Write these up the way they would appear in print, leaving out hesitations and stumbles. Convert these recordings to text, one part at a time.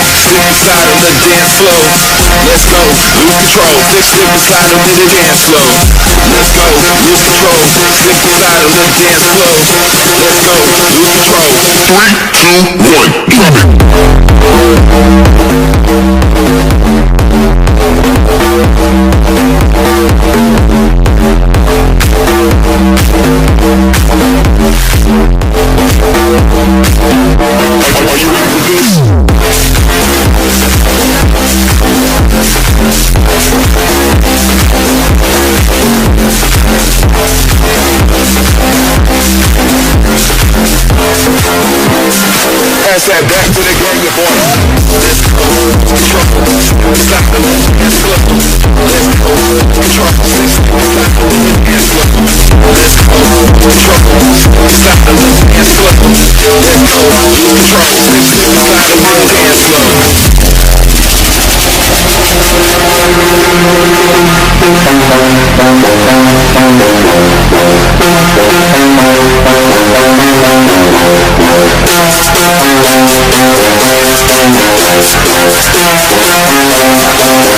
Slip inside on the dance floor. Let's go, lose control. Slip inside on the dance floor. Let's go, lose control. Slip inside on the dance floor. Let's go, lose control. 3, 2, 1, drop it. Are you ready for this? Pass that back to the gang of boys. Let's go, control, stop the dance floor. Let's go, control, stop the dance floor. Let's go, control, stop the dance floor. Let's go, lose control, slip inside of the dance floor.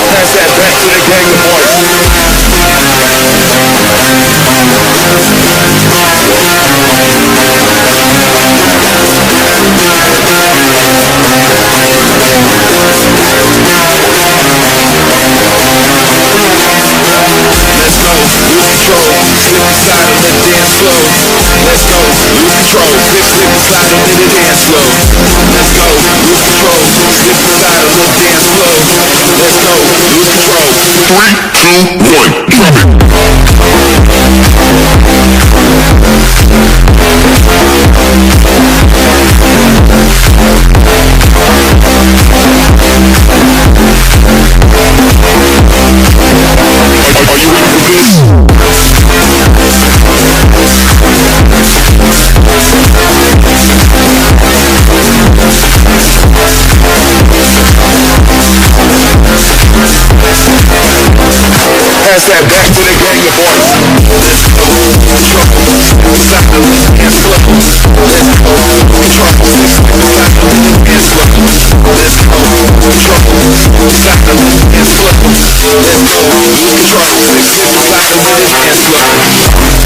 Pass that back to the gang of boys. Let's go, lose control, slip inside of the dance floor. Let's go, lose control, slip inside of the dance floor. Let's go, lose control, slip inside of the dance floor. Let's go, lose control. 3, 2, 1, drop it. Are you ready for this? Pass that back to the gang of boys. Let's go, control, stop the dance floor. Let's go, control, stop the dance floor. Let's go, control, stop the dance floor. Let's go, lose control, slip inside of the dance floor.